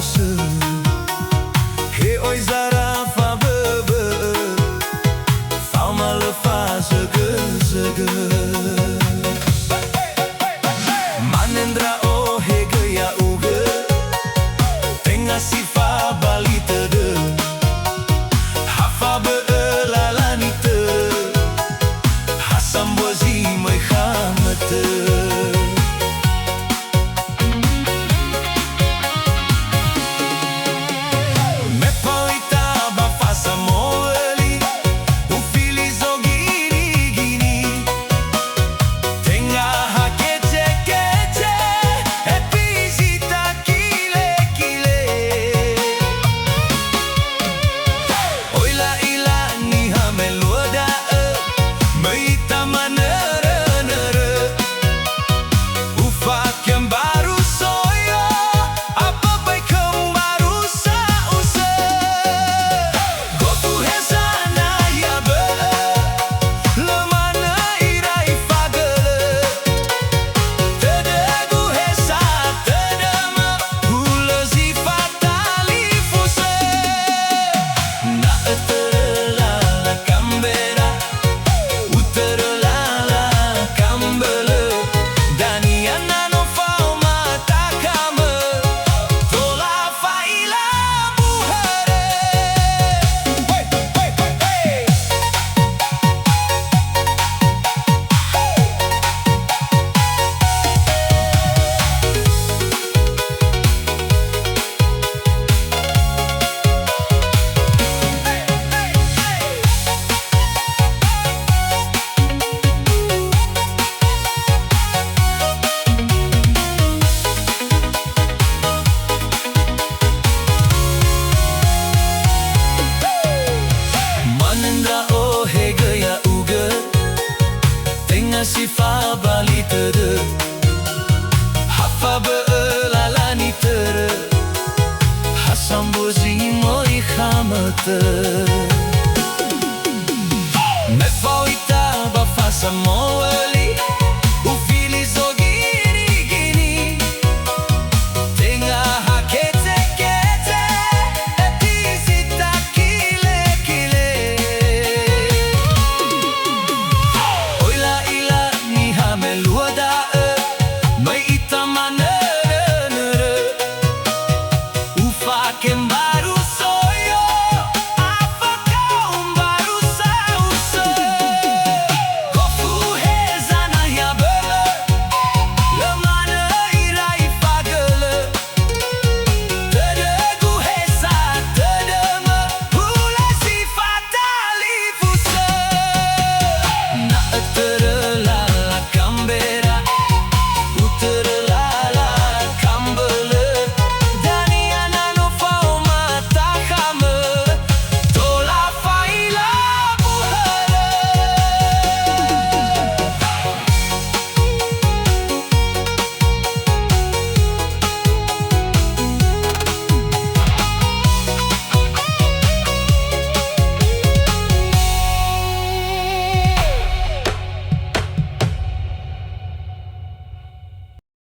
lăsă. He oi zarafa bă bă, fauma lă fa zăgă zăgă. Manendra o he găia ugă, tenga si fa balită dă. Hafa bă ăla la nită, hasam bozi măi hamătă. Si fa balită dă, hafa bă ăla la nită, hasam bozi moi hamătă. Me fa uita ba fa sa mo